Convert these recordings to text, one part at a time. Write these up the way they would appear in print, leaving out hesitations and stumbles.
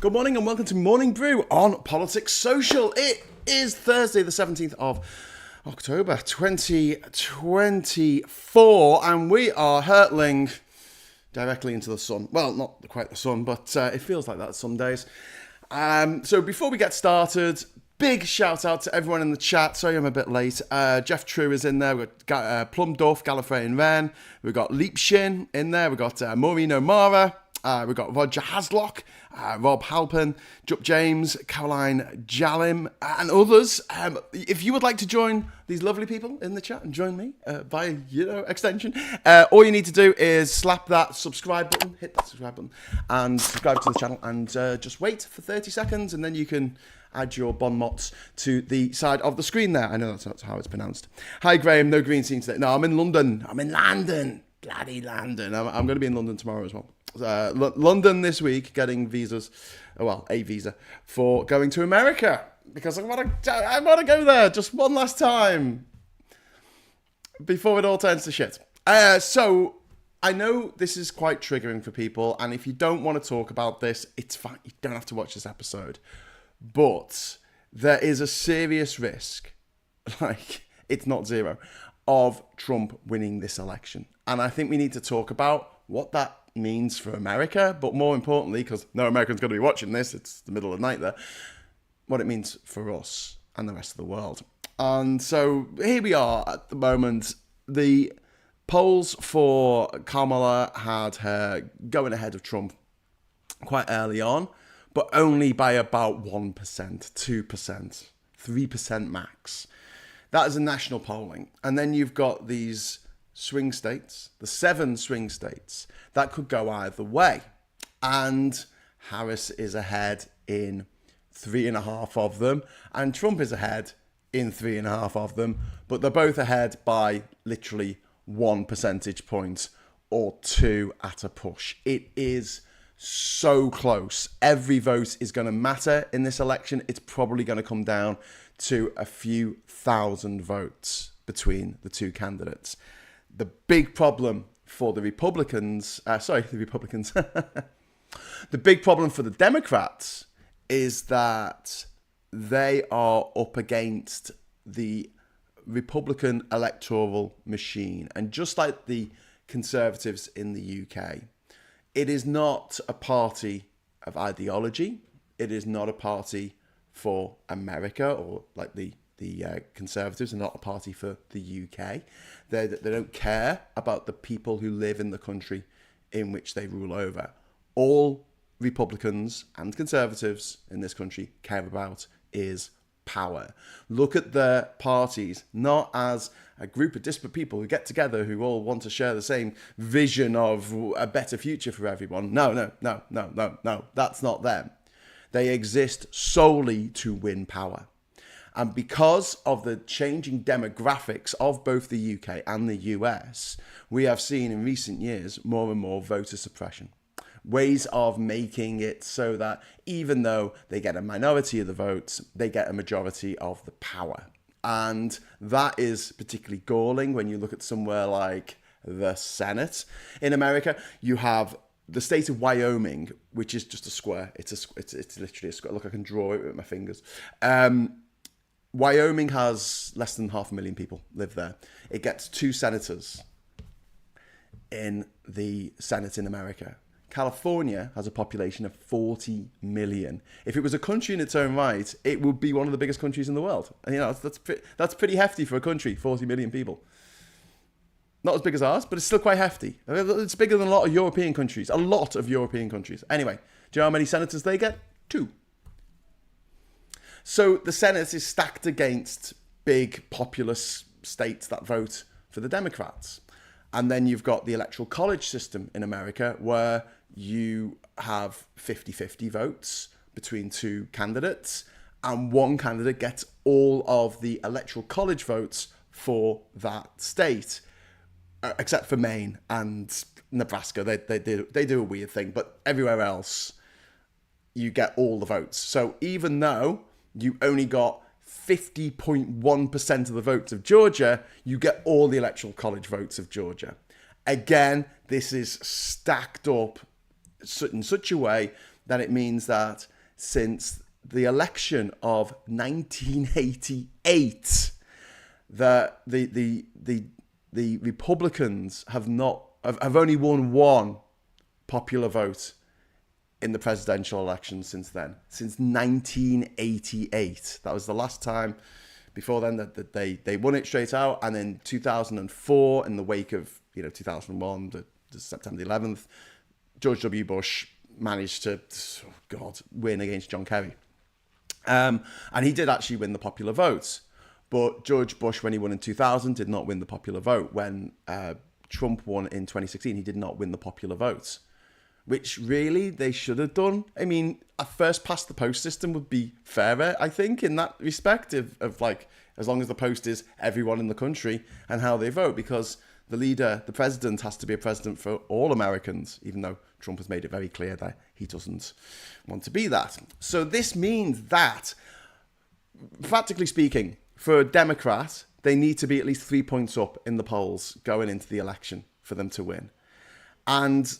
Good morning and welcome to Morning Brew on Politics Social. It is Thursday, the 17th of October 2024, and we are hurtling directly into the sun. Well, not quite the sun, but it feels like that some days. So before we get started, big shout out to everyone in the chat. Sorry I'm a bit late. Jeff True is in there. We've got Plum Duff, Gallifrey and Wren. We've got Leap Shin in there. We've got Maureen O'Mara. We've got Roger Haslock, Rob Halpin, Jup James, Caroline Jalim, and others. If you would like to join these lovely people in the chat and join me by extension, all you need to do is slap that subscribe button, hit that subscribe button, and subscribe to the channel, and just wait for 30 seconds, and then you can add your bon mots to the side of the screen there. I know that's not how it's pronounced. Hi, Graham. No green scene today. No, I'm in London. Bloody London. I'm going to be in London tomorrow as well. London this week, getting visas, a visa for going to America, because I want to go there just one last time before it all turns to shit. So I know this is quite triggering for people, and if you don't want to talk about this, it's fine. You don't have to watch this episode. But there is a serious risk, like it's not zero, of Trump winning this election. And I think we need to talk about what that means for America, but more importantly, because no American's going to be watching this, it's the middle of the night there, what it means for us and the rest of the world. And so here we are at the moment. The polls for Kamala had her going ahead of Trump quite early on, but only by about 1%, 2%, 3% max. That is a national polling. And then you've got these swing states, the 7 swing states, that could go either way. And Harris is ahead in 3.5 of them, and Trump is ahead in 3.5 of them, but they're both ahead by literally 1 percentage point or 2 at a push. It is so close. Every vote is going to matter in this election. It's probably going to come down to a few thousand votes between the two candidates. The big problem for the Republicans, the big problem for the Democrats is that they are up against the Republican electoral machine. And just like the Conservatives in the UK, it is not a party of ideology. It is not a party for America, or like the Conservatives are not a party for the UK. They don't care about the people who live in the country in which they rule over. All Republicans and Conservatives in this country care about is power. Look at their parties not as a group of disparate people who get together who all want to share the same vision of a better future for everyone. No. That's not them. They exist solely to win power. And because of the changing demographics of both the UK and the US, we have seen in recent years more and more voter suppression. Ways of making it so that even though they get a minority of the votes, they get a majority of the power. And that is particularly galling when you look at somewhere like the Senate. In America, you have the state of Wyoming, which is just a square. It's literally a square. Look, I can draw it with my fingers. Wyoming has less than 500,000 people live there. It gets 2 senators in the Senate in America. California has a population of 40 million. If it was a country in its own right, it would be one of the biggest countries in the world. And that's pretty hefty for a country, 40 million people. Not as big as ours, but it's still quite hefty. It's bigger than a lot of European countries. Anyway, do you know how many senators they get? 2. So the Senate is stacked against big populous states that vote for the Democrats. And then you've got the electoral college system in America, where you have 50-50 votes between 2 candidates, and one candidate gets all of the electoral college votes for that state, except for Maine and Nebraska. They do a weird thing, but everywhere else you get all the votes. So even though you only got 50.1% of the votes of Georgia, you get all the electoral college votes of Georgia. Again, this is stacked up in such a way that it means that since the election of 1988 that the Republicans have only won one popular vote in the presidential election since then, since 1988. That was the last time. Before then, that they won it straight out, and in 2004, in the wake of 2001, the September 11th, George W. Bush managed to win against John Kerry, and he did actually win the popular vote. But George Bush, when he won in 2000, did not win the popular vote. When Trump won in 2016, he did not win the popular vote, which really they should have done. I mean, a first past the post system would be fairer, I think, in that respect, of like, as long as the post is everyone in the country and how they vote, because the president has to be a president for all Americans, even though Trump has made it very clear that he doesn't want to be that. So this means that, practically speaking, for a Democrat, they need to be at least 3 points up in the polls going into the election for them to win. And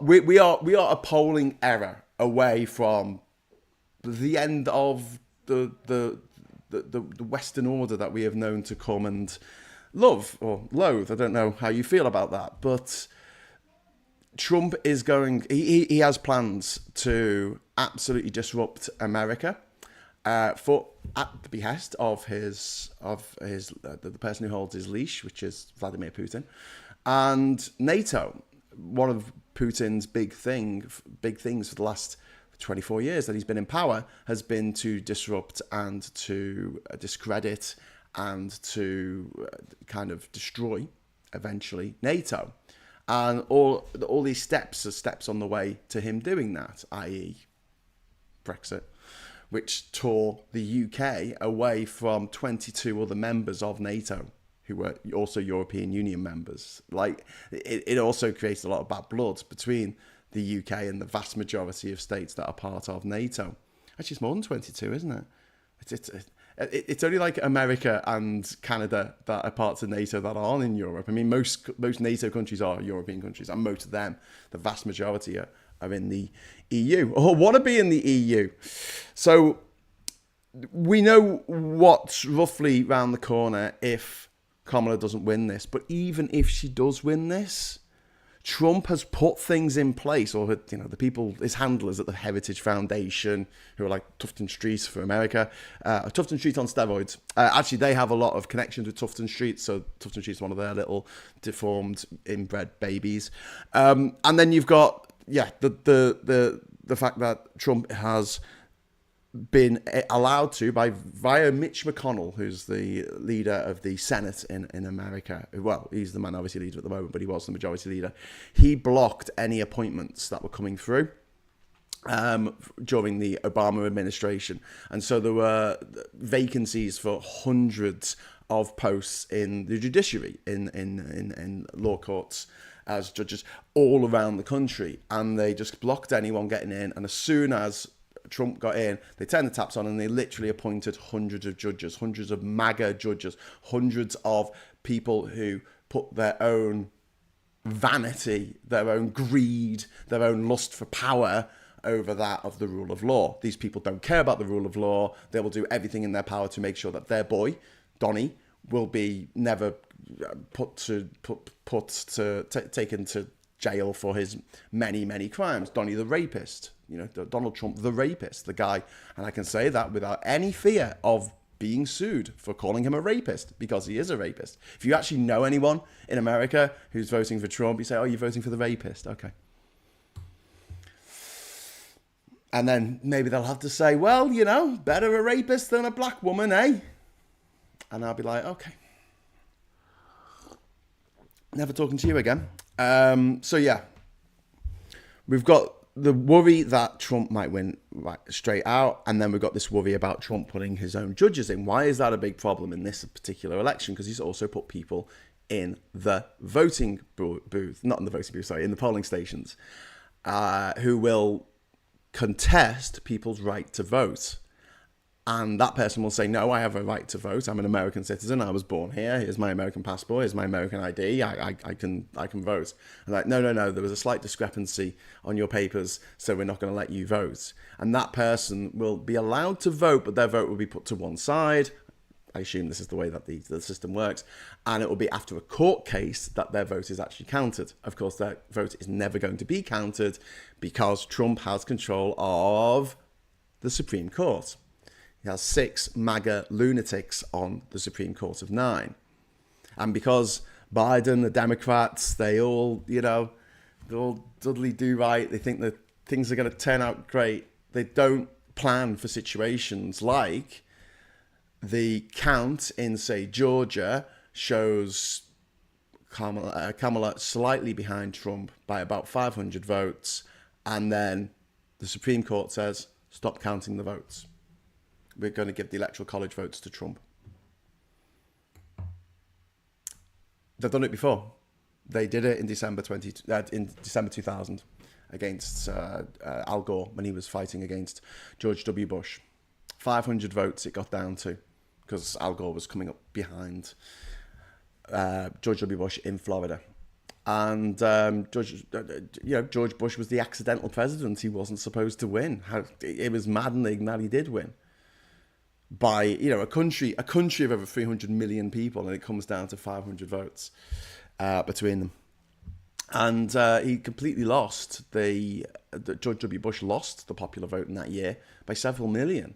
we are a polling error away from the end of the Western order that we have known to come and love or loathe. I don't know how you feel about that, but Trump is he has plans to absolutely disrupt America, at the behest of the person who holds his leash, which is Vladimir Putin, and NATO. One of Putin's big things for the last 24 years that he's been in power has been to disrupt and to discredit and to kind of destroy, eventually, NATO. And all these steps are steps on the way to him doing that, i.e. Brexit, which tore the UK away from 22 other members of NATO, who were also European Union members. Like, it also creates a lot of bad blood between the UK and the vast majority of states that are part of NATO. Actually, it's more than 22, isn't it? It's only like America and Canada that are parts of NATO that aren't in Europe. I mean, most NATO countries are European countries, and most of them, the vast majority, are in the EU, or want to be in the EU. So we know what's roughly round the corner if Kamala doesn't win this. But even if she does win this, Trump has put things in place, or the people, his handlers at the Heritage Foundation, who are like Tufton Street for America, Tufton Street on steroids. Actually, they have a lot of connections with Tufton Street, so Tufton Street is one of their little deformed inbred babies. And then you've got the fact that Trump has been allowed to, via Mitch McConnell, who's the leader of the Senate in America. Well, he's the minority leader at the moment, but he was the majority leader. He blocked any appointments that were coming through during the Obama administration. And so there were vacancies for hundreds of posts in the judiciary, in law courts, as judges all around the country. And they just blocked anyone getting in. And as soon as Trump got in, they turned the taps on and they literally appointed hundreds of judges, hundreds of MAGA judges, hundreds of people who put their own vanity, their own greed, their own lust for power over that of the rule of law. These people don't care about the rule of law. They will do everything in their power to make sure that their boy, Donnie, will be never taken to jail for his many crimes. Donnie the rapist. Donald Trump, the rapist, the guy, and I can say that without any fear of being sued for calling him a rapist, because he is a rapist. If you actually know anyone in America who's voting for Trump, you say, oh, you're voting for the rapist. Okay. And then maybe they'll have to say, well, better a rapist than a black woman, eh? And I'll be like, okay. Never talking to you again. So yeah, we've got the worry that Trump might win straight out, and then we've got this worry about Trump putting his own judges in. Why is that a big problem in this particular election? Because he's also put people in the voting booth, not in the voting booth, sorry, in the polling stations, who will contest people's right to vote. And that person will say, no, I have a right to vote. I'm an American citizen. I was born here. Here's my American passport. Here's my American ID. I can vote. And like, no. There was a slight discrepancy on your papers, so we're not going to let you vote. And that person will be allowed to vote, but their vote will be put to one side. I assume this is the way that the system works. And it will be after a court case that their vote is actually counted. Of course, their vote is never going to be counted because Trump has control of the Supreme Court. He has 6 MAGA lunatics on the Supreme Court of 9. And because Biden, the Democrats, they all dudley do right. They think that things are going to turn out great. They don't plan for situations like the count in, say, Georgia shows Kamala slightly behind Trump by about 500 votes. And then the Supreme Court says, stop counting the votes. We're going to give the Electoral College votes to Trump. They've done it before. They did it in December 2000 against Al Gore when he was fighting against George W. Bush. 500 votes it got down to because Al Gore was coming up behind George W. Bush in Florida. And George Bush was the accidental president. He wasn't supposed to win. It was maddening that he did win. By a country of over 300 million people, and it comes down to 500 votes between them, and he completely lost. George W. Bush lost the popular vote in that year by several million.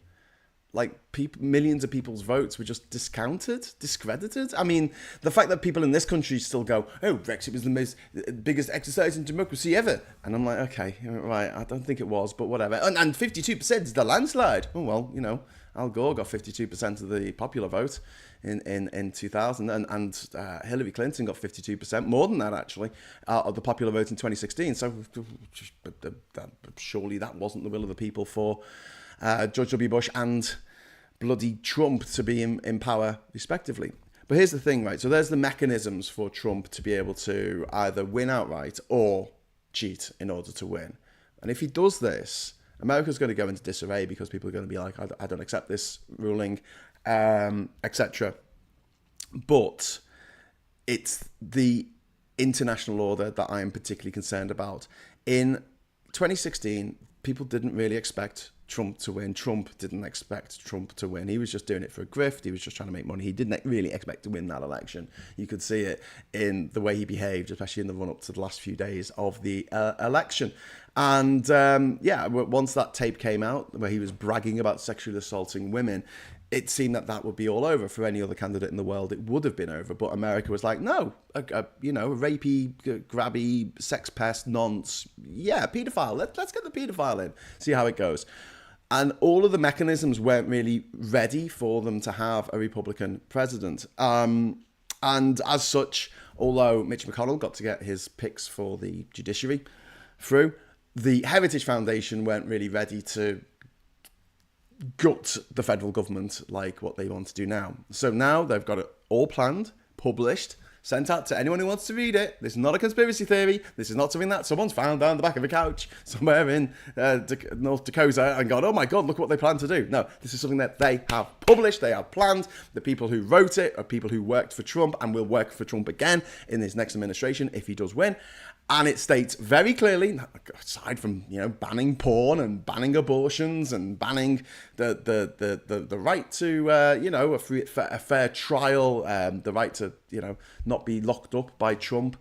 Like millions of people's votes were just discredited. I mean, the fact that people in this country still go, "Oh, Brexit was the biggest exercise in democracy ever," and I'm like, okay, right, I don't think it was, but whatever. And 52% is the landslide. Oh well, Al Gore got 52% of the popular vote in 2000, and Hillary Clinton got 52%, more than that actually, of the popular vote in 2016. So surely that wasn't the will of the people for George W. Bush and bloody Trump to be in power, respectively. But here's the thing, right? So there's the mechanisms for Trump to be able to either win outright or cheat in order to win. And if he does this, America's going to go into disarray because people are going to be like, I don't accept this ruling, etc. But it's the international order that I'm particularly concerned about. In 2016, people didn't really expect Trump to win. Trump didn't expect Trump to win. He was just doing it for a grift. He was just trying to make money. He didn't really expect to win that election. You could see it in the way he behaved, especially in the run-up to the last few days of the election. And once that tape came out where he was bragging about sexually assaulting women, it seemed that would be all over. For any other candidate in the world, it would have been over. But America was like, no, a rapey, grabby, sex pest, nonce. Yeah, paedophile. Let's get the paedophile in. See how it goes. And all of the mechanisms weren't really ready for them to have a Republican president. And as such, although Mitch McConnell got to get his picks for the judiciary through, the Heritage Foundation weren't really ready to gut the federal government like what they want to do now. So now they've got it all planned, published, sent out to anyone who wants to read it. This is not a conspiracy theory. This is not something that someone's found down the back of a couch somewhere in North Dakota and gone, oh my God, look what they plan to do. No, this is something that they have published, they have planned. The people who wrote it are people who worked for Trump and will work for Trump again in his next administration if he does win. And it states very clearly, aside from banning porn and banning abortions and banning the right to a fair trial, the right to not be locked up by Trump,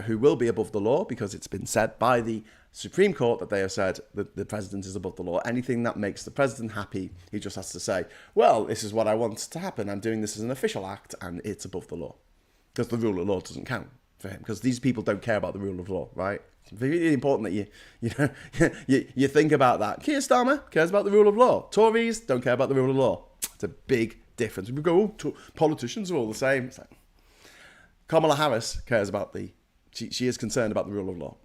who will be above the law because it's been said by the Supreme Court that they have said that the president is above the law. Anything that makes the president happy, he just has to say, well, this is what I want to happen. I'm doing this as an official act and it's above the law because the rule of law doesn't count for him, because these people don't care about the rule of law, right? It's really important that you think about that. Keir Starmer cares about the rule of law. Tories don't care about the rule of law. It's a big difference. We go, politicians are all the same. It's like, Kamala Harris cares about she is concerned about the rule of law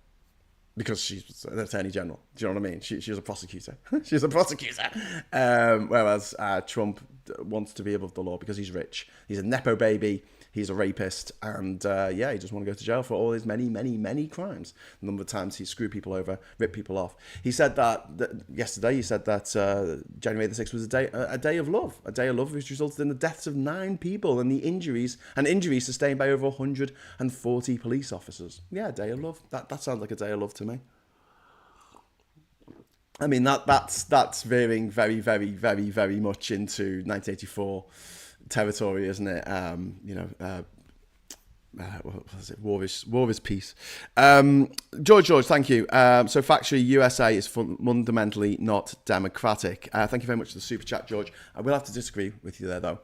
because she's an attorney general. Do you know what I mean? She's a prosecutor. She's a prosecutor. Whereas Trump wants to be above the law because he's rich. He's a Nepo baby. he's a rapist, and he just want to go to jail for all his many, many, many crimes. The number of times he screwed people over, ripped people off. He said that yesterday. He said that January the 6th was a day of love, which resulted in the deaths of 9 people and the injuries sustained by over 140 police officers. Yeah, a day of love. That sounds like a day of love to me. I mean, that's veering very, very, very, very much into 1984 territory, isn't it? What was it? War is peace. George, thank you. So factually, USA is fundamentally not democratic. Thank you very much for the super chat, George. I will have to disagree with you there, though.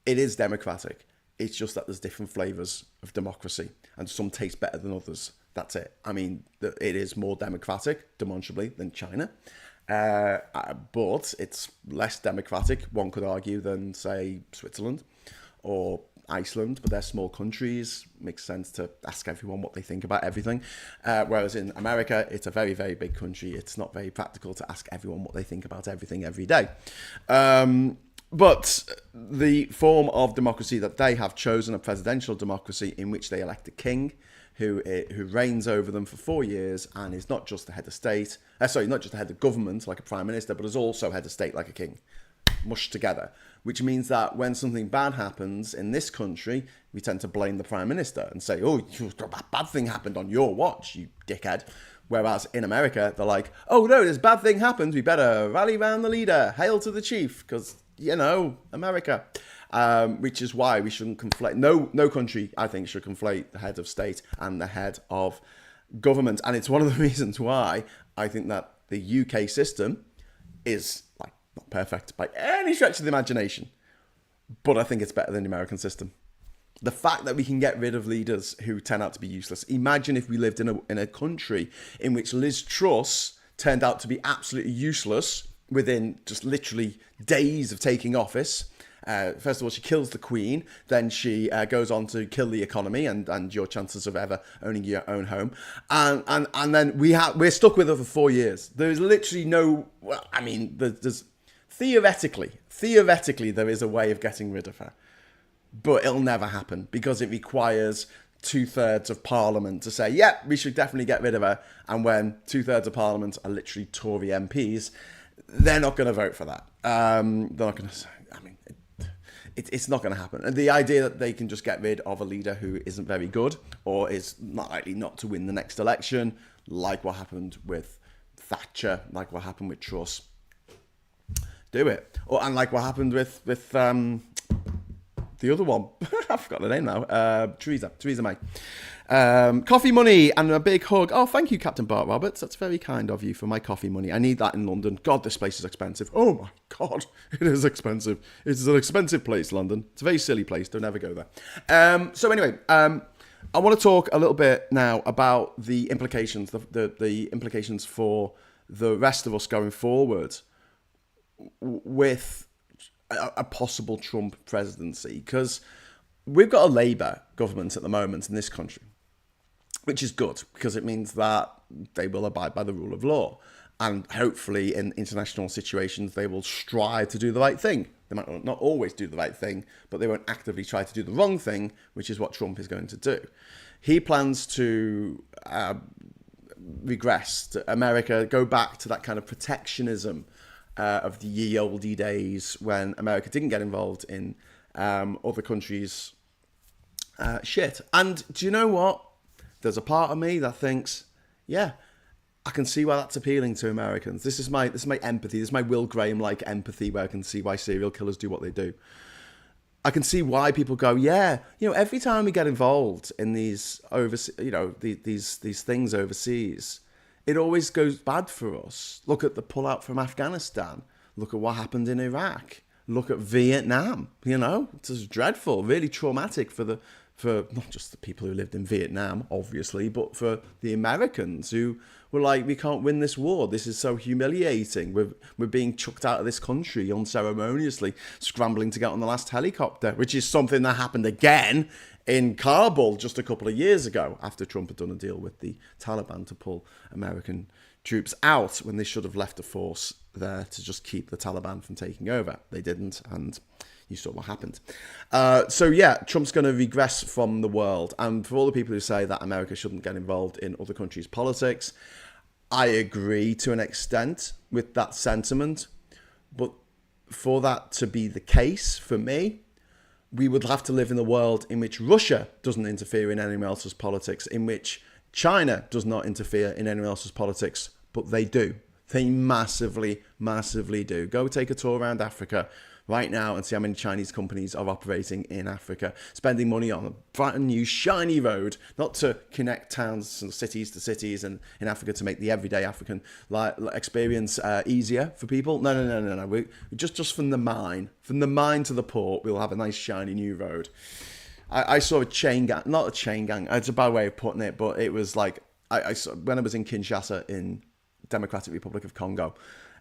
It is democratic. It's just that there's different flavours of democracy, and some taste better than others. That's it. I mean, it is more democratic, demonstrably, than China. But it's less democratic, one could argue, than, say, Switzerland or Iceland. But they're small countries. Makes sense to ask everyone what they think about everything. Whereas in America, it's a very, very big country. It's not very practical to ask everyone what they think about everything every day. But the form of democracy that they have chosen, a presidential democracy in which they elect a king who reigns over them for 4 years and is not just the head of state, not just the head of government like a prime minister, but is also head of state like a king, mushed together. Which means that when something bad happens in this country, we tend to blame the prime minister and say, oh, that bad thing happened on your watch, you dickhead. Whereas in America, they're like, oh no, this bad thing happened, we better rally round the leader, hail to the chief, because, America. Which is why we shouldn't conflate. No country, I think, should conflate the head of state and the head of government. And it's one of the reasons why I think that the UK system is not perfect by any stretch of the imagination, but I think it's better than the American system. The fact that we can get rid of leaders who turn out to be useless. Imagine if we lived in a country in which Liz Truss turned out to be absolutely useless within just literally days of taking office. First of all, she kills the Queen. Then she goes on to kill the economy and your chances of ever owning your own home. And then we're stuck with her for 4 years. There's literally no. Well, I mean, there's theoretically there is a way of getting rid of her, but it'll never happen because it requires 2/3 of Parliament to say, "Yep, we should definitely get rid of her." And when 2/3 of Parliament are literally Tory MPs, they're not going to vote for that. They're not going to say. I mean. It's not going to happen. And the idea that they can just get rid of a leader who isn't very good or is not likely not to win the next election, like what happened with Thatcher, like what happened with Truss, do it. And like what happened with the other one. I've forgotten the name now. Theresa May. Coffee money and a big hug. Oh, thank you, Captain Bart Roberts. That's very kind of you for my coffee money. I need that in London. God, this place is expensive. Oh my God, it is expensive. It's an expensive place, London. It's a very silly place. Don't ever go there. So anyway, I want to talk a little bit now about the implications, the implications for the rest of us going forward with a possible Trump presidency, because we've got a Labour government at the moment in this country, which is good because it means that they will abide by the rule of law, and hopefully in international situations they will strive to do the right thing. They might not always do the right thing, but they won't actively try to do the wrong thing, which is what Trump is going to do. He plans to regress to America, go back to that kind of protectionism of the ye olde days when America didn't get involved in other countries' shit. And do you know what? There's a part of me that thinks, yeah, I can see why that's appealing to Americans. This is my empathy. This is my Will Graham-like empathy, where I can see why serial killers do what they do. I can see why people go, yeah, every time we get involved in these these things overseas, it always goes bad for us. Look at the pullout from Afghanistan. Look at what happened in Iraq. Look at Vietnam. It's just dreadful, really traumatic for not just the people who lived in Vietnam, obviously, but for the Americans who were like, we can't win this war. This is so humiliating. We're being chucked out of this country unceremoniously, scrambling to get on the last helicopter, which is something that happened again in Kabul just a couple of years ago after Trump had done a deal with the Taliban to pull American troops out when they should have left a force there to just keep the Taliban from taking over. They didn't, and you saw what happened. So yeah, Trump's going to regress from the world. And for all the people who say that America shouldn't get involved in other countries' politics, I agree to an extent with that sentiment. But for that to be the case, for me, we would have to live in a world in which Russia doesn't interfere in anyone else's politics, in which China does not interfere in anyone else's politics, but they do. They massively, massively do. Go take a tour around Africa right now and see how many Chinese companies are operating in Africa, spending money on a brand new shiny road, not to connect towns and cities to cities and in Africa to make the everyday African experience easier for people. No. We just from the mine to the port, we'll have a nice shiny new road. I saw a chain gang, not a chain gang, it's a bad way of putting it, but it was like, I saw, when I was in Kinshasa in Democratic Republic of Congo,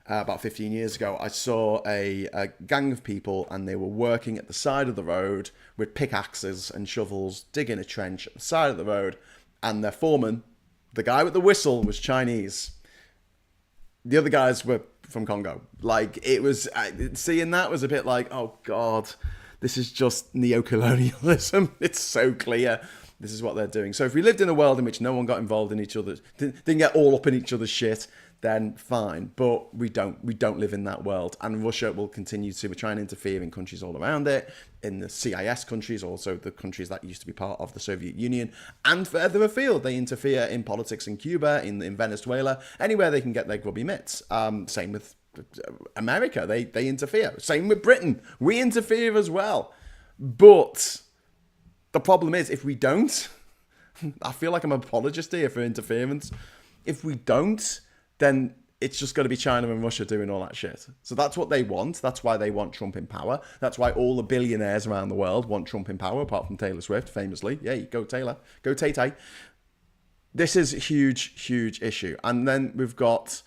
about 15 years ago, I saw a gang of people, and they were working at the side of the road with pickaxes and shovels, digging a trench at the side of the road, and their foreman, the guy with the whistle, was Chinese. The other guys were from Congo. Like, it was, seeing that was a bit like, oh God, this is just neo-colonialism. It's so clear. This is what they're doing. So if we lived in a world in which no one got involved in each other's, didn't get all up in each other's shit, then fine. But we don't live in that world. And Russia will continue to try and interfere in countries all around it, in the CIS countries, also the countries that used to be part of the Soviet Union, and further afield. They interfere in politics in Cuba, in Venezuela, anywhere they can get their grubby mitts. Same with America. They interfere. Same with Britain. We interfere as well. But the problem is, if we don't, I feel like I'm an apologist here for interference. If we don't, then it's just going to be China and Russia doing all that shit. So that's what they want. That's why they want Trump in power. That's why all the billionaires around the world want Trump in power, apart from Taylor Swift, famously. Yay, go Taylor. Go Tay-Tay. This is a huge, huge issue. And then we've got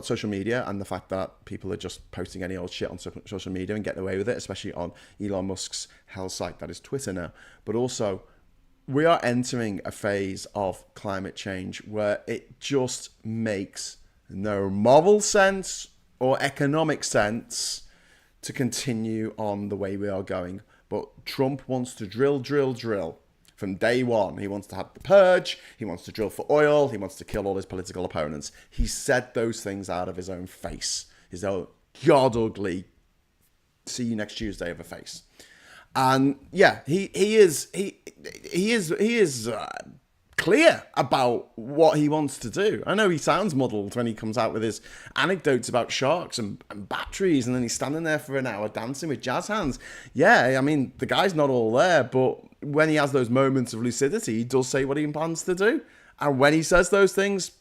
social media, and the fact that people are just posting any old shit on social media and getting away with it, especially on Elon Musk's hell site that is Twitter now. But also, we are entering a phase of climate change where it just makes no moral sense or economic sense to continue on the way we are going. But Trump wants to drill. From day one, he wants to have the purge, he wants to drill for oil, he wants to kill all his political opponents. He said those things out of his own face, his own god ugly, see you next Tuesday of a face. And yeah, he is clear about what he wants to do. I know he sounds muddled when he comes out with his anecdotes about sharks and batteries, and then he's standing there for an hour dancing with jazz hands. Yeah, I mean, the guy's not all there, but when he has those moments of lucidity, he does say what he plans to do. And when he says those things,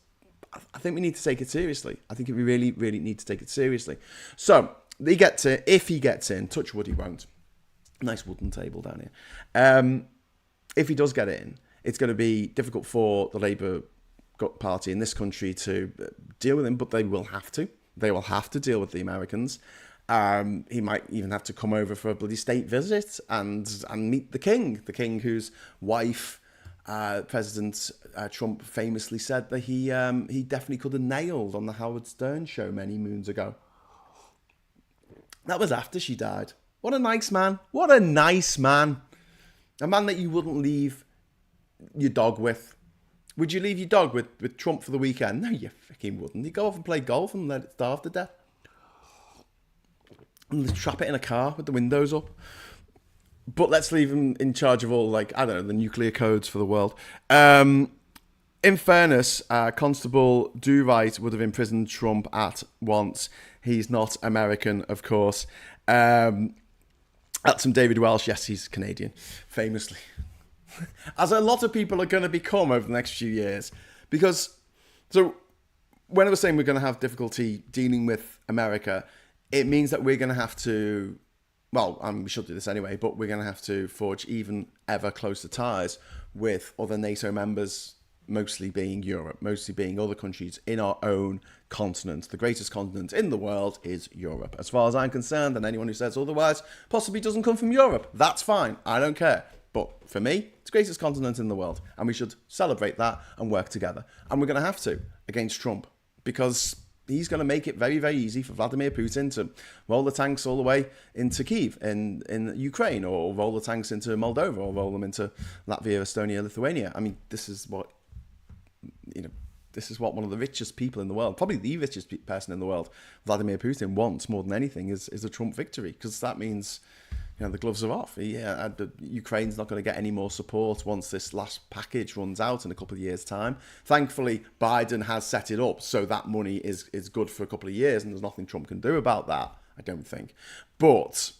I think we need to take it seriously. I think we really, really need to take it seriously. So, if he gets in, touch wood he won't. Nice wooden table down here. If he does get in, it's going to be difficult for the Labour Party in this country to deal with him, but they will have to. They will have to deal with the Americans. He might even have to come over for a bloody state visit and meet the king whose wife, President Trump, famously said that he definitely could have nailed on the Howard Stern show many moons ago. That was after she died. What a nice man. What a nice man. A man that you wouldn't leave your dog with. Would you leave your dog with Trump for the weekend? No, you fucking wouldn't. You go off and play golf and let it starve to death. And trap it in a car with the windows up. But let's leave him in charge of all, the nuclear codes for the world. In fairness, Constable Do Right would have imprisoned Trump at once. He's not American, of course. That's from David Welsh. Yes, he's Canadian, famously. As a lot of people are going to become over the next few years. Because, so, when I was saying we're going to have difficulty dealing with America, it means that we're going to have to, we should do this anyway, but we're going to have to forge even ever closer ties with other NATO members, mostly being Europe, mostly being other countries in our own continent. The greatest continent in the world is Europe. As far as I'm concerned, and anyone who says otherwise possibly doesn't come from Europe. That's fine. I don't care. But for me, it's the greatest continent in the world. And we should celebrate that and work together. And we're going to have to against Trump. Because he's going to make it very, very easy for Vladimir Putin to roll the tanks all the way into Kyiv in Ukraine, or roll the tanks into Moldova, or roll them into Latvia, Estonia, Lithuania. I mean, this is what one of the richest people in the world, probably the richest person in the world, Vladimir Putin, wants more than anything is a Trump victory, because that means the gloves are off. Ukraine's not going to get any more support once this last package runs out in a couple of years' time. Thankfully, Biden has set it up so that money is good for a couple of years, and there's nothing Trump can do about that, I don't think. But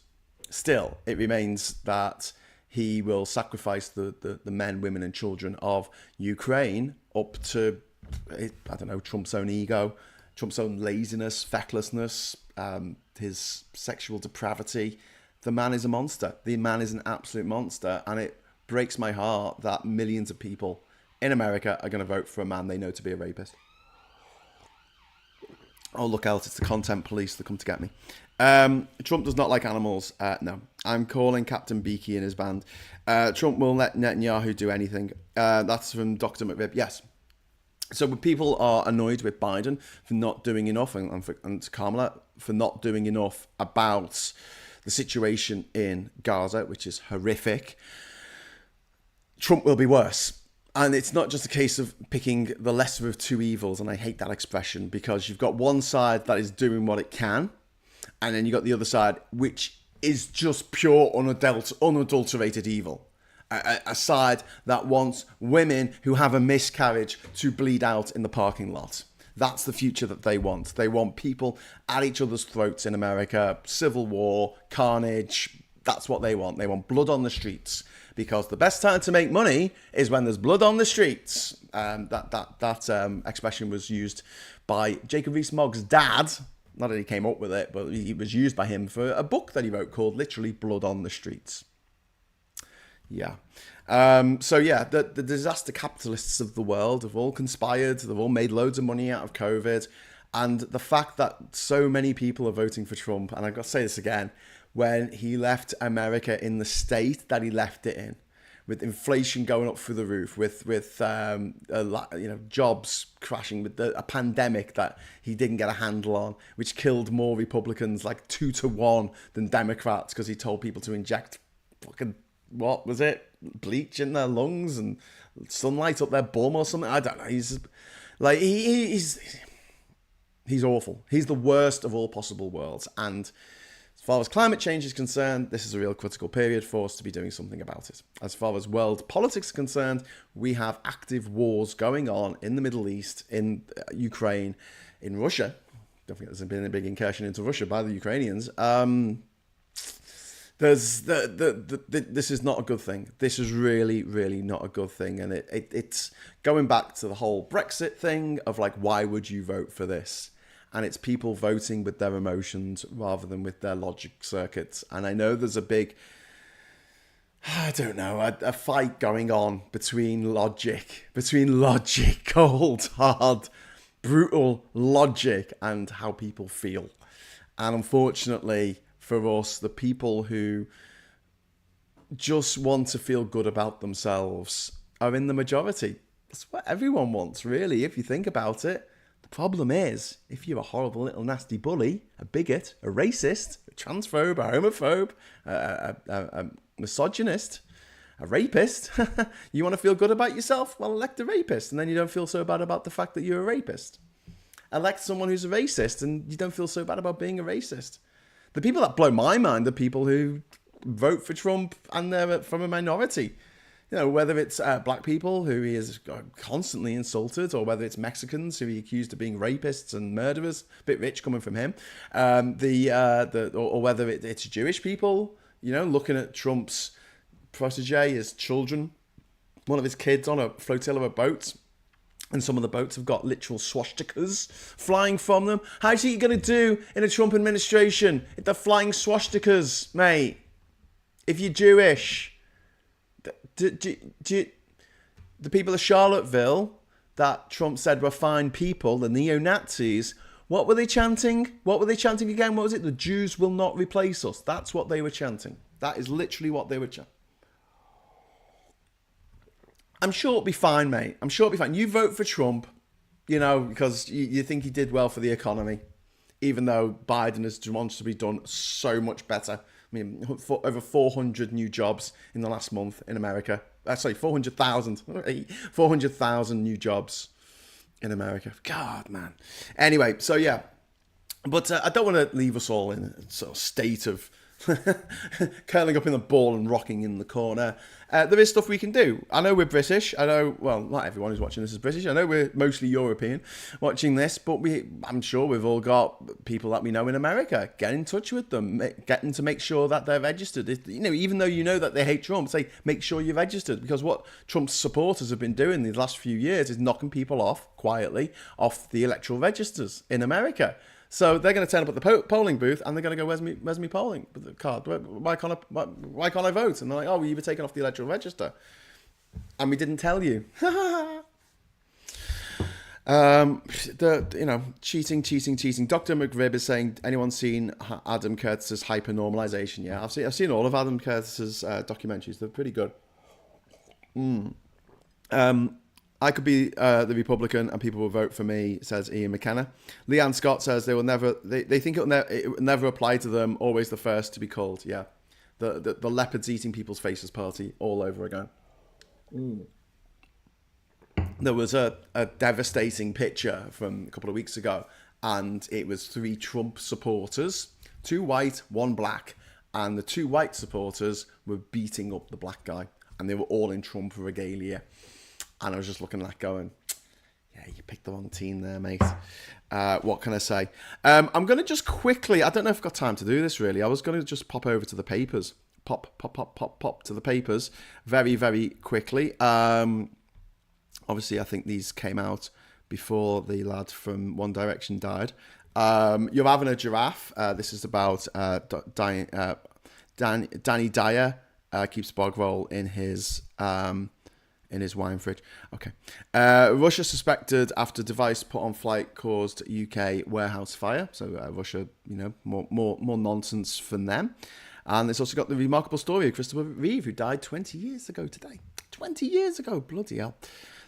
still, it remains that he will sacrifice the men, women and children of Ukraine up to, I don't know, Trump's own ego, Trump's own laziness, fecklessness, his sexual depravity. The man is a monster. The man is an absolute monster. And it breaks my heart that millions of people in America are going to vote for a man they know to be a rapist. Oh, look out. It's the content police that come to get me. Trump does not like animals. No. I'm calling Captain Beaky and his band. Trump will let Netanyahu do anything. That's from Dr. McRib. Yes. So people are annoyed with Biden for not doing enough, and Kamala for not doing enough about the situation in Gaza, which is horrific. Trump will be worse. And it's not just a case of picking the lesser of two evils, and I hate that expression, because you've got one side that is doing what it can, and then you've got the other side, which is just pure, unadulterated evil. A side that wants women who have a miscarriage to bleed out in the parking lot. That's the future that they want. They want people at each other's throats in America, civil war, carnage. That's what they want. They want blood on the streets, because the best time to make money is when there's blood on the streets. That expression was used by Jacob Rees-Mogg's dad. Not that he came up with it, but it was used by him for a book that he wrote called literally Blood on the Streets. Yeah. The disaster capitalists of the world have all conspired. They've all made loads of money out of COVID. And the fact that so many people are voting for Trump, and I've got to say this again, when he left America in the state that he left it in, with inflation going up through the roof, with jobs crashing, with a pandemic that he didn't get a handle on, which killed more Republicans like 2-1 than Democrats, because he told people to inject fucking, what was it, bleach in their lungs and sunlight up their bum or something. I don't know. He's like he's awful. He's the worst of all possible worlds. And as far as climate change is concerned, this is a real critical period for us to be doing something about it. As far as world politics is concerned, we have active wars going on in the Middle East, in Ukraine, in Russia. Don't think there's been a big incursion into Russia by the Ukrainians. This is not a good thing. This is really, really not a good thing. And it's going back to the whole Brexit thing of like, why would you vote for this? And it's people voting with their emotions rather than with their logic circuits. And I know there's a big, a fight going on between logic, cold, hard, brutal logic, and how people feel. And unfortunately for us, the people who just want to feel good about themselves are in the majority. That's what everyone wants, really, if you think about it. The problem is, if you're a horrible little nasty bully, a bigot, a racist, a transphobe, a homophobe, a misogynist, a rapist, you want to feel good about yourself? Well, elect a rapist, and then you don't feel so bad about the fact that you're a rapist. Elect someone who's a racist, and you don't feel so bad about being a racist. The people that blow my mind are people who vote for Trump and they're from a minority. Whether it's black people who he is constantly insulted, or whether it's Mexicans who he accused of being rapists and murderers, a bit rich coming from him, or whether it's Jewish people, looking at Trump's protege, his children, one of his kids on a flotilla of boats, and some of the boats have got literal swastikas flying from them. How's he going to do in a Trump administration if they're flying swastikas, mate? If you're Jewish, the people of Charlottesville that Trump said were fine people, the neo-Nazis, what were they chanting? What were they chanting again? What was it? The Jews will not replace us. That's what they were chanting. That is literally what they were chanting. I'm sure it'll be fine, mate. I'm sure it'll be fine. You vote for Trump. because you think he did well for the economy, even though Biden has demonstrably done so much better. I mean, over 400 new jobs in the last month in America. Sorry, 400,000. 400,000 new jobs in America. God, man. Anyway, so yeah. But I don't want to leave us all in a sort of state of curling up in the ball and rocking in the corner. There is stuff we can do. I know we're British. I know, well, not everyone who's watching this is British. I know we're mostly European watching this, but I'm sure we've all got people that we know in America. Get in touch with them. Get them to make sure that they're registered. Even though you know that they hate Trump, say, make sure you're registered. Because what Trump's supporters have been doing these last few years is knocking people quietly off the electoral registers in America. So they're going to turn up at the polling booth and they're going to go, where's me polling card? Why can't I vote? And they're like, oh, well, you were taken off the electoral register. And we didn't tell you. Cheating. Dr. McRib is saying, anyone seen Adam Curtis's hyper-normalization? Yeah, I've seen all of Adam Curtis's documentaries. They're pretty good. I could be the Republican and people will vote for me, says Ian McKenna. Leanne Scott says they think it will never apply to them, always the first to be called. Yeah. The leopards eating people's faces party all over again. There was a devastating picture from a couple of weeks ago, and it was 3 Trump supporters, 2 white, 1 black, and the 2 white supporters were beating up the black guy, and they were all in Trump regalia. And I was just looking at that going, yeah, you picked the wrong team there, mate. What can I say? I'm going to just quickly, I don't know if I've got time to do this really. I was going to just pop over to the papers. Pop to the papers very, very quickly. Obviously, I think these came out before the lad from One Direction died. You're having a giraffe. This is about Danny Dyer keeps bog roll in his wine fridge. Okay. Russia suspected after device put on flight caused UK warehouse fire. So Russia, more nonsense from them. And it's also got the remarkable story of Christopher Reeve, who died 20 years ago today. 20 years ago. Bloody hell.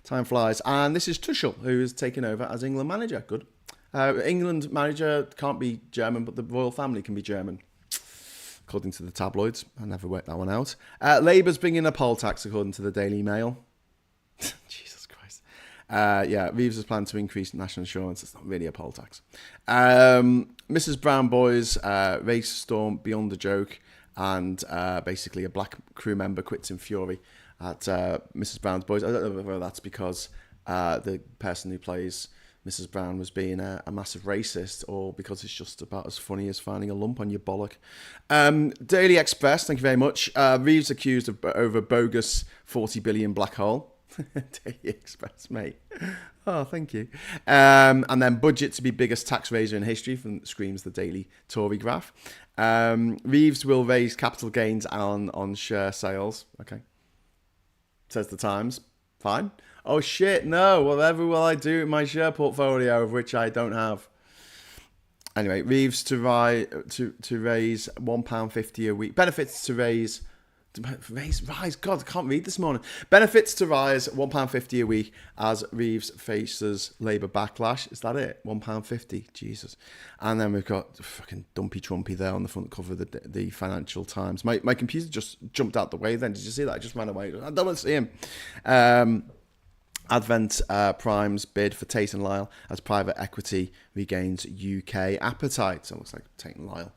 Time flies. And this is Tuchel, who is taking over as England manager. Good. England manager can't be German, but the royal family can be German. According to the tabloids. I never worked that one out. Labour's bringing a poll tax, according to the Daily Mail. Jesus Christ. Reeves has planned to increase national insurance. It's not really a poll tax. Mrs. Brown Boys race storm beyond the joke, and basically a black crew member quits in fury at Mrs. Brown's Boys. I don't know whether that's because the person who plays Mrs. Brown was being a massive racist, or because it's just about as funny as finding a lump on your bollock. Daily Express, thank you very much. Reeves accused of over bogus 40 billion black hole. Daily Express, mate. Oh, thank you. And then budget to be biggest tax raiser in history, from screams the Daily Tory graph. Reeves will raise capital gains on share sales. Okay. Says the Times. Fine. Oh shit, no. Whatever will I do with my share portfolio, of which I don't have? Anyway, Reeves to raise £1.50 a week. Benefits to rise. God, I can't read this morning. Benefits to rise £1.50 a week as Reeves faces Labour backlash. Is that it? £1.50. Jesus. And then we've got fucking Dumpy Trumpy there on the front cover of the Financial Times. My computer just jumped out the way then. Did you see that? I just ran away. I don't want to see him. Advent Prime's bid for Tate and Lyle as private equity regains UK appetite. So it looks like Tate and Lyle,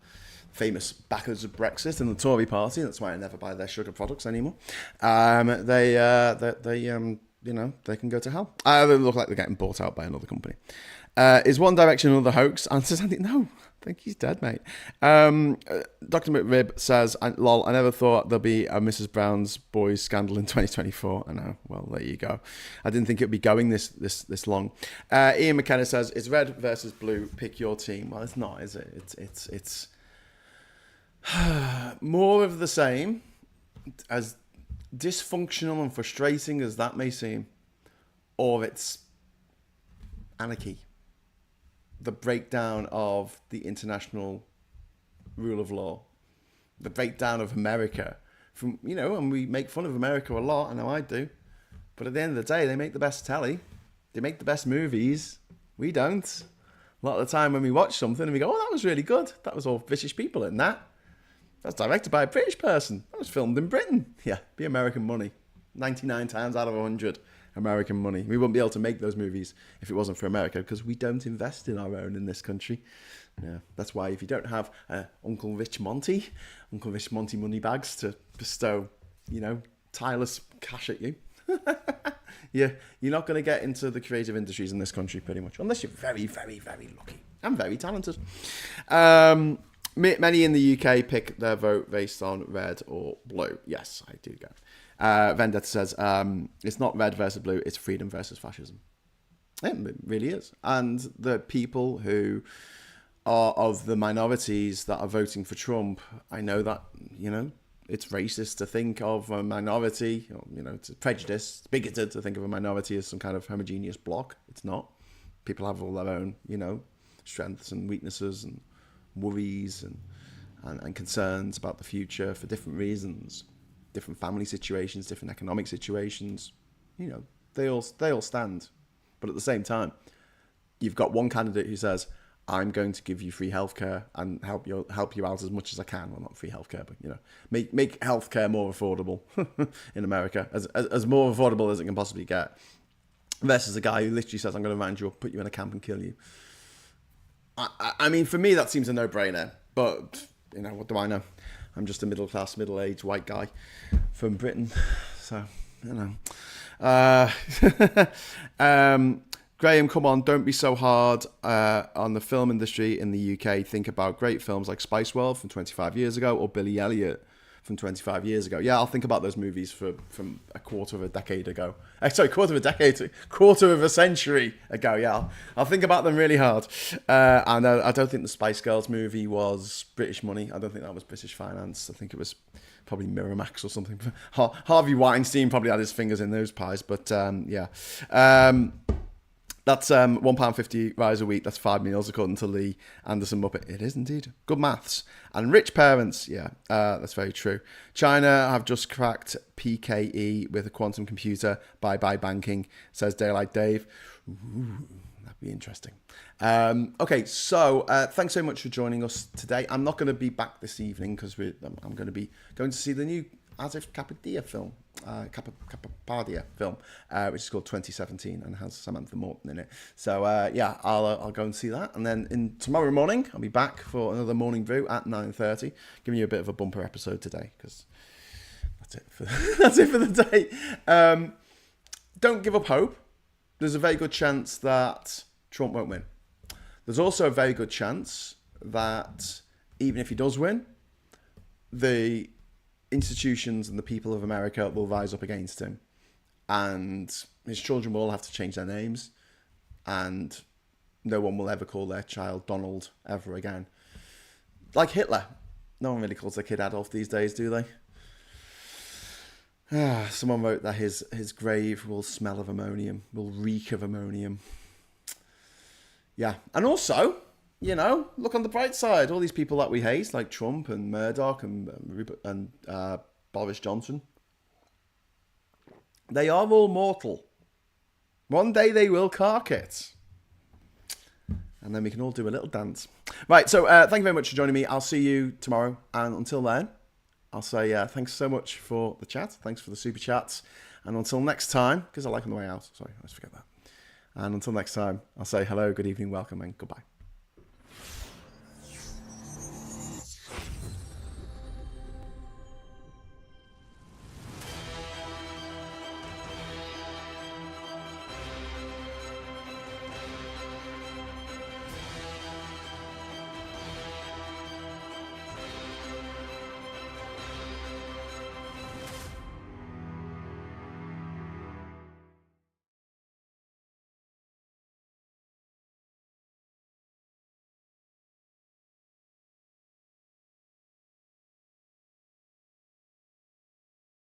famous backers of Brexit and the Tory party. That's why I never buy their sugar products anymore. They can go to hell. They look like they're getting bought out by another company. Is One Direction another hoax? Answers Andy, no. I think he's dead, mate. Dr. McRib says, lol, I never thought there'd be a Mrs. Brown's Boys scandal in 2024. I know. Well, there you go. I didn't think it'd be going this long. Ian McKenna says, it's red versus blue. Pick your team. Well, it's not, is it? It's more of the same, as dysfunctional and frustrating as that may seem, or it's anarchy. The breakdown of the international rule of law, the breakdown of America. And we make fun of America a lot. I know I do, but at the end of the day, they make the best telly. They make the best movies. We don't. A lot of the time when we watch something and we go, oh, that was really good. That was all British people in that. That's directed by a British person. That was filmed in Britain. Yeah, be American money. 99 times out of 100, American money. We wouldn't be able to make those movies if it wasn't for America because we don't invest in our own in this country. Yeah, that's why if you don't have Uncle Rich Monty money bags to bestow, tireless cash at you, you're not going to get into the creative industries in this country pretty much, unless you're very, very, very lucky and very talented. Many in the UK pick their vote based on red or blue. Yes, I do get it. Vendetta says, it's not red versus blue, it's freedom versus fascism. It really is. And the people who are of the minorities that are voting for Trump, I know that, it's racist to think of a minority, it's prejudiced, bigoted to think of a minority as some kind of homogeneous block. It's not. People have all their own, strengths and weaknesses and worries and concerns about the future for different reasons, different family situations, different economic situations. They all stand. But at the same time, you've got one candidate who says, I'm going to give you free healthcare and help you out as much as I can. Well, not free healthcare, but make healthcare more affordable in America, as more affordable as it can possibly get. Versus a guy who literally says, I'm going to round you up, put you in a camp and kill you. I mean, for me, that seems a no-brainer. But, what do I know? I'm just a middle-class, middle-aged white guy from Britain. So, Graham, come on, don't be so hard on the film industry in the UK. Think about great films like Spice World from 25 years ago or Billy Elliot from 25 years ago. Yeah, I'll think about those movies from a quarter of a decade ago. Quarter of a century ago. Yeah, I'll think about them really hard. I don't think the Spice Girls movie was British money. I don't think that was British finance. I think it was probably Miramax or something. Harvey Weinstein probably had his fingers in those pies. But yeah. That's £1.50 rise a week. That's 5 meals, according to Lee Anderson Muppet. It is indeed. Good maths. And rich parents. Yeah, that's very true. China have just cracked PKE with a quantum computer. Bye-bye banking, says Daylight Dave. Ooh, that'd be interesting. Okay, so thanks so much for joining us today. I'm not going to be back this evening because I'm going to be going to see the new As If Cappadia film. Cappadia film, which is called 2017 and has Samantha Morton in it. So yeah, I'll go and see that, and then tomorrow morning I'll be back for another Morning Brew at 9:30, giving you a bit of a bumper episode today because that's it for the day. Don't give up hope. There's a very good chance that Trump won't win. There's also a very good chance that even if he does win, the institutions and the people of America will rise up against him, and his children will all have to change their names, and no one will ever call their child Donald ever again. Like Hitler. No one really calls their kid Adolf these days, do they? Someone wrote that his grave will smell of ammonium, will reek of ammonium. Yeah, and also, look on the bright side. All these people that we hate, like Trump and Murdoch and Boris Johnson, they are all mortal. One day they will cark it. And then we can all do a little dance. Right, so thank you very much for joining me. I'll see you tomorrow. And until then, I'll say thanks so much for the chat. Thanks for the super chats. And until next time, because I like on the way out. Sorry, I always forget that. And until next time, I'll say hello, good evening, welcome, and goodbye.